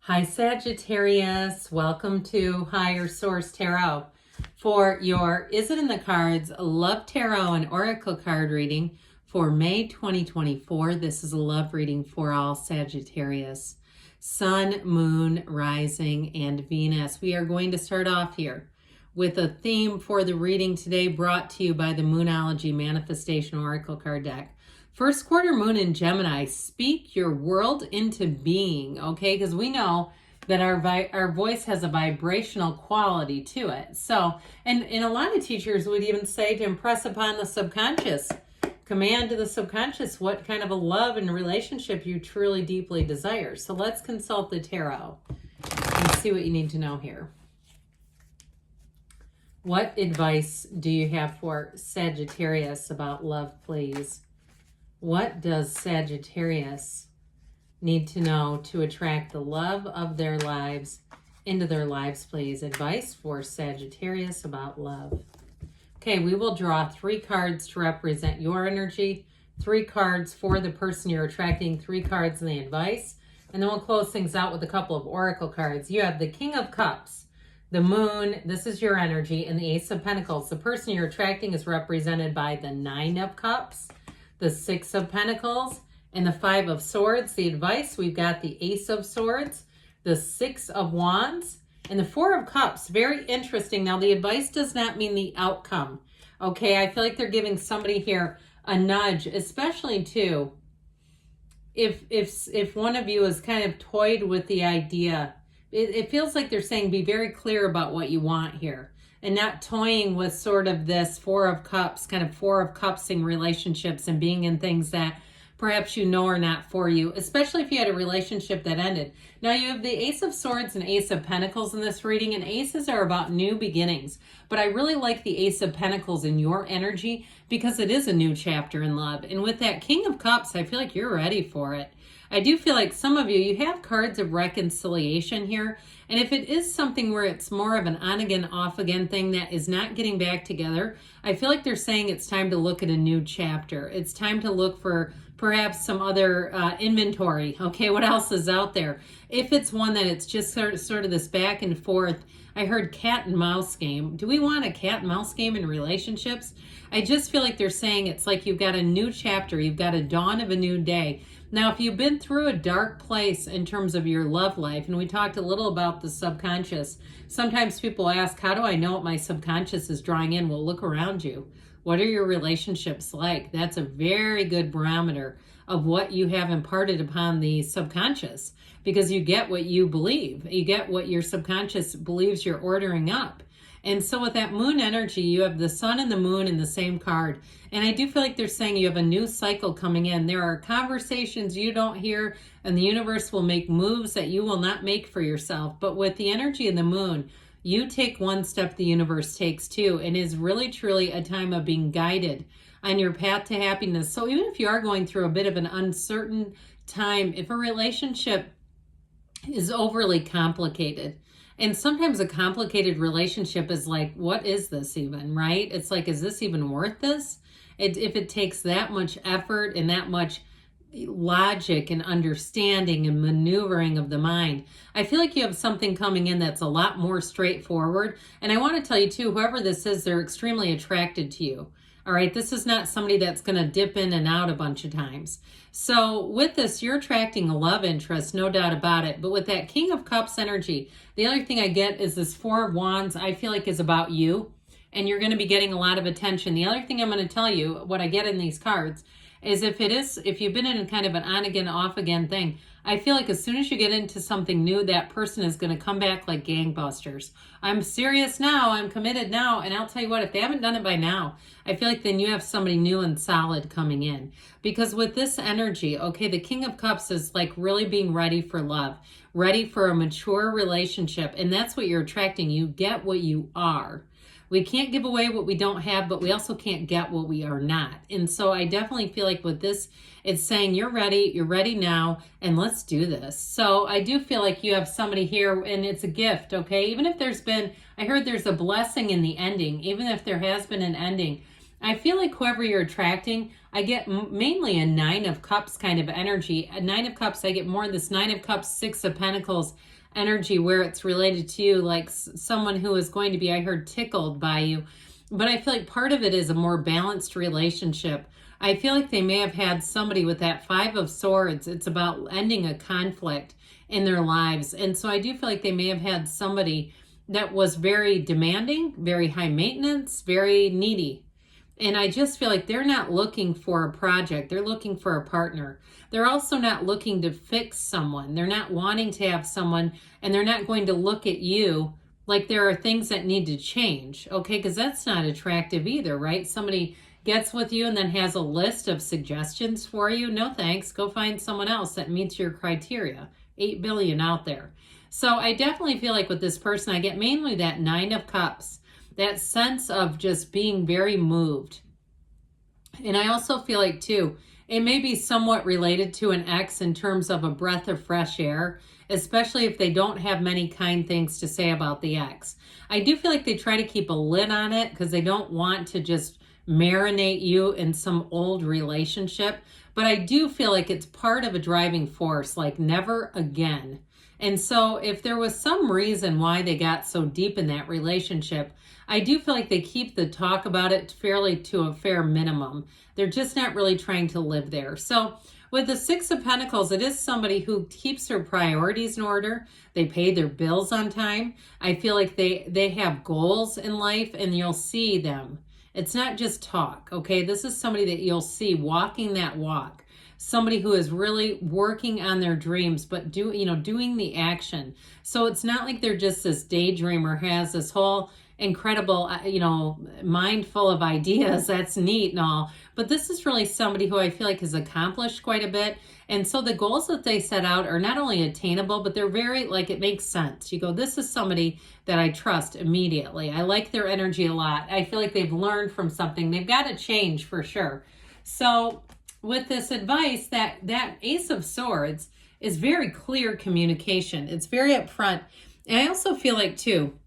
Hi Sagittarius, welcome to Higher Source Tarot for your Is It in the Cards Love Tarot and Oracle card reading for May 2024. This is a love reading for all Sagittarius. Sun, Moon, Rising, and Venus. We are going to start off here with a theme for the reading today brought to you by the Moonology Manifestation Oracle card deck. First quarter moon in Gemini, speak your world into being, okay? Because we know that our voice has a vibrational quality to it. So, and a lot of teachers would even say to impress upon the subconscious, command to the subconscious what kind of a love and relationship you truly deeply desire. So let's consult the tarot and see what you need to know here. What advice do you have for Sagittarius about love, please? What does Sagittarius need to know to attract the love of their lives into their lives, please? Advice for Sagittarius about love. Okay, we will draw 3 cards to represent your energy, 3 cards for the person you're attracting, 3 cards in the advice, and then we'll close things out with a couple of oracle cards. You have the King of Cups, the Moon, this is your energy, and the Ace of Pentacles. The person you're attracting is represented by the 9 of Cups, the 6 of Pentacles, and the 5 of Swords. The advice, we've got the Ace of Swords, the 6 of Wands, and the 4 of Cups. Very interesting. Now, the advice does not mean the outcome. Okay, I feel like they're giving somebody here a nudge, especially too, if one of you is kind of toyed with the idea. It feels like they're saying be very clear about what you want here, and not toying with sort of this 4 of Cups, kind of 4 of Cupsing relationships and being in things that perhaps you know are not for you, especially if you had a relationship that ended. Now you have the Ace of Swords and Ace of Pentacles in this reading, and aces are about new beginnings. But I really like the Ace of Pentacles in your energy because it is a new chapter in love. And with that King of Cups, I feel like you're ready for it. I do feel like some of you have cards of reconciliation here. And if it is something where it's more of an on-again, off-again thing that is not getting back together, I feel like they're saying it's time to look at a new chapter. It's time to look for perhaps some other inventory. Okay, what else is out there? If it's one that it's just sort of this back and forth, I heard cat and mouse game. Do we want a cat and mouse game in relationships? I just feel like they're saying it's like you've got a new chapter. You've got a dawn of a new day. Now, if you've been through a dark place in terms of your love life, and we talked a little about the subconscious, sometimes people ask, how do I know what my subconscious is drawing in? Well, look around you. What are your relationships like? That's a very good barometer of what you have imparted upon the subconscious, because you get what you believe. You get what your subconscious believes you're ordering up. And so with that moon energy, you have the sun and the moon in the same card. And I do feel like they're saying you have a new cycle coming in. There are conversations you don't hear, and the universe will make moves that you will not make for yourself. But with the energy of the moon, you take one step, the universe takes 2, and is really truly a time of being guided on your path to happiness. So even if you are going through a bit of an uncertain time, if a relationship is overly complicated, and sometimes a complicated relationship is like, what is this even, right? It's like, is this even worth this? If it takes that much effort and that much logic and understanding and maneuvering of the mind, I feel like you have something coming in that's a lot more straightforward. And I want to tell you too, whoever this is, they're extremely attracted to you. All right, this is not somebody that's going to dip in and out a bunch of times. So with this, you're attracting a love interest, no doubt about it. But with that King of Cups energy, the other thing I get is this 4 of Wands, I feel like is about you. And you're going to be getting a lot of attention. The other thing I'm going to tell you, what I get in these cards, is if you've been in kind of an on-again, off-again thing, I feel like as soon as you get into something new, that person is going to come back like gangbusters. I'm serious now. I'm committed now. And I'll tell you what, if they haven't done it by now, I feel like then you have somebody new and solid coming in. Because with this energy, okay, the King of Cups is like really being ready for love, ready for a mature relationship. And that's what you're attracting. You get what you are. We can't give away what we don't have, but we also can't get what we are not. And so I definitely feel like with this, it's saying you're ready now, and let's do this. So I do feel like you have somebody here, and it's a gift, okay? Even if I heard there's a blessing in the ending, even if there has been an ending, I feel like whoever you're attracting, I get mainly a Nine of Cups kind of energy. A Nine of Cups, I get more of this Nine of Cups, Six of Pentacles energy where it's related to you, like someone who is going to be, I heard, tickled by you. But I feel like part of it is a more balanced relationship. I feel like they may have had somebody with that Five of Swords. It's about ending a conflict in their lives. And so I do feel like they may have had somebody that was very demanding, very high maintenance, very needy. And I just feel like they're not looking for a project. They're looking for a partner. They're also not looking to fix someone. They're not wanting to have someone, and they're not going to look at you like there are things that need to change. Okay, because that's not attractive either, right? Somebody gets with you and then has a list of suggestions for you. No thanks. Go find someone else that meets your criteria. 8 billion out there. So I definitely feel like with this person, I get mainly that Nine of Cups. That sense of just being very moved. And I also feel like, too, it may be somewhat related to an ex in terms of a breath of fresh air, especially if they don't have many kind things to say about the ex. I do feel like they try to keep a lid on it because they don't want to just marinate you in some old relationship. But I do feel like it's part of a driving force, like never again. And so if there was some reason why they got so deep in that relationship, I do feel like they keep the talk about it fairly to a fair minimum. They're just not really trying to live there. So with the Six of Pentacles, it is somebody who keeps their priorities in order. They pay their bills on time. I feel like they have goals in life, and you'll see them. It's not just talk, okay? This is somebody that you'll see walking that walk. Somebody who is really working on their dreams, but doing the action. So it's not like they're just this daydreamer, has this whole incredible, mind full of ideas. That's neat and all. But this is really somebody who I feel like has accomplished quite a bit. And so the goals that they set out are not only attainable, but they're very, it makes sense. You go, this is somebody that I trust immediately. I like their energy a lot. I feel like they've learned from something. They've got to change for sure. So with this advice, that Ace of Swords is very clear communication. It's very upfront. And I also feel like, too,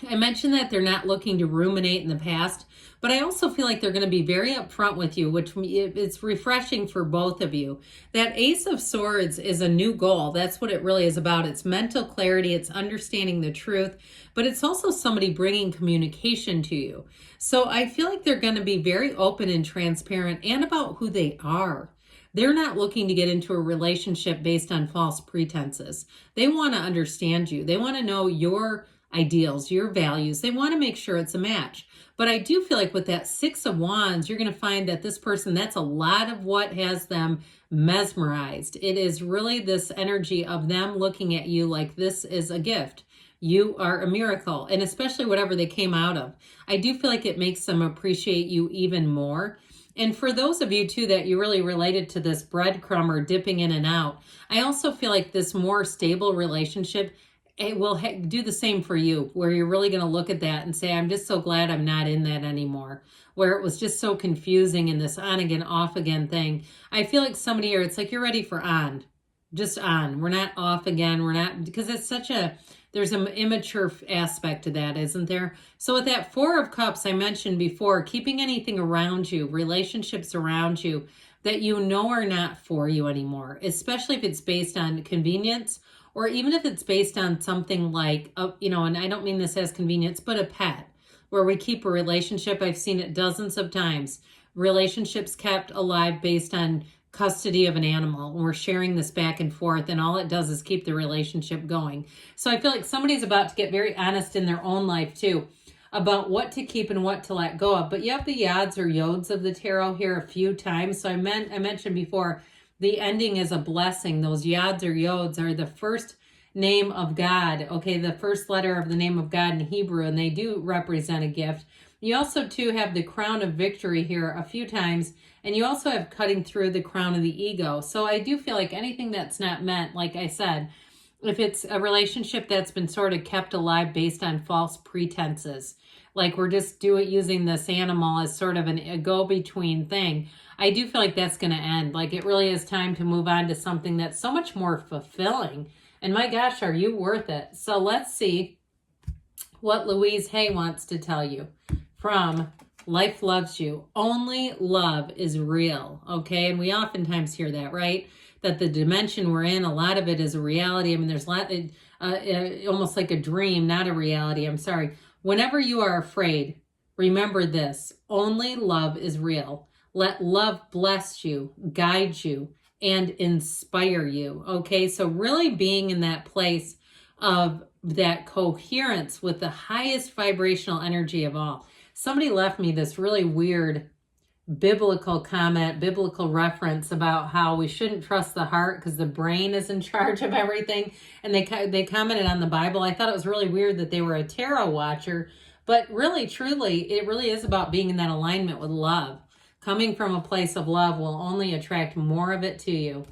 I mentioned that they're not looking to ruminate in the past, but I also feel like they're going to be very upfront with you, which it's refreshing for both of you. That Ace of Swords is a new goal. That's what it really is about. It's mental clarity. It's understanding the truth, but it's also somebody bringing communication to you. So I feel like they're going to be very open and transparent and about who they are. They're not looking to get into a relationship based on false pretenses. They want to understand you. They want to know your ideals, your values. They want to make sure it's a match. But I do feel like with that Six of Wands, you're going to find that this person, that's a lot of what has them mesmerized. It is really this energy of them looking at you like this is a gift. You are a miracle, and especially whatever they came out of. I do feel like it makes them appreciate you even more. And for those of you, too, that you really related to this breadcrumb or dipping in and out, I also feel like this more stable relationship, it will do the same for you, where you're really going to look at that and say, I'm just so glad I'm not in that anymore, where it was just so confusing in this on again, off again thing. I feel like somebody here, it's like you're ready for on, just on. We're not off again. We're not, because it's such a, there's an immature aspect to that, isn't there? So with that Four of Cups I mentioned before, keeping anything around you, relationships around you that you know are not for you anymore, especially if it's based on convenience, or even if it's based on something like, and I don't mean this as convenience, but a pet, where we keep a relationship. I've seen it dozens of times. Relationships kept alive based on custody of an animal. And we're sharing this back and forth, and all it does is keep the relationship going. So I feel like somebody's about to get very honest in their own life, too, about what to keep and what to let go of. But you have the Yods or Yods of the tarot here a few times. So I mentioned before, the ending is a blessing. Those Yods or Yods are the first name of God, okay, the first letter of the name of God in Hebrew, and they do represent a gift. You also, too, have the crown of victory here a few times, and you also have cutting through the crown of the ego. So I do feel like anything that's not meant, like I said, if it's a relationship that's been sort of kept alive based on false pretenses, like we're just using this animal as sort of a go-between thing, I do feel like that's going to end. Like it really is time to move on to something that's so much more fulfilling. And my gosh, are you worth it? So let's see what Louise Hay wants to tell you from Life loves you. Only love is real. Okay. And we oftentimes hear that, right? That the dimension we're in, a lot of it is a reality. I mean, there's a lot, almost like a dream, not a reality. I'm sorry. Whenever you are afraid, remember this: only love is real. Let love bless you, guide you, and inspire you. Okay. So really being in that place of that coherence with the highest vibrational energy of all. Somebody left me this really weird biblical comment, biblical reference about how we shouldn't trust the heart because the brain is in charge of everything. And they commented on the Bible. I thought it was really weird that they were a tarot watcher, but really, truly, it really is about being in that alignment with love. Coming from a place of love will only attract more of it to you.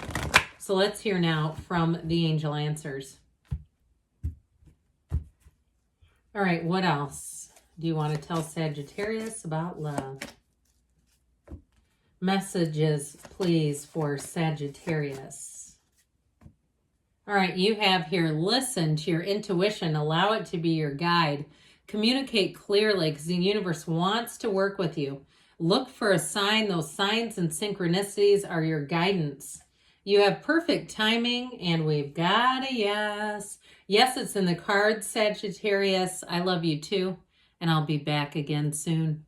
So let's hear now from the angel answers. All right, what else do you want to tell Sagittarius about love? Messages, please, for Sagittarius. All right, you have here, listen to your intuition. Allow it to be your guide. Communicate clearly because the universe wants to work with you. Look for a sign. Those signs and synchronicities are your guidance. You have perfect timing, and we've got a yes. Yes, it's in the cards, Sagittarius. I love you too, and I'll be back again soon.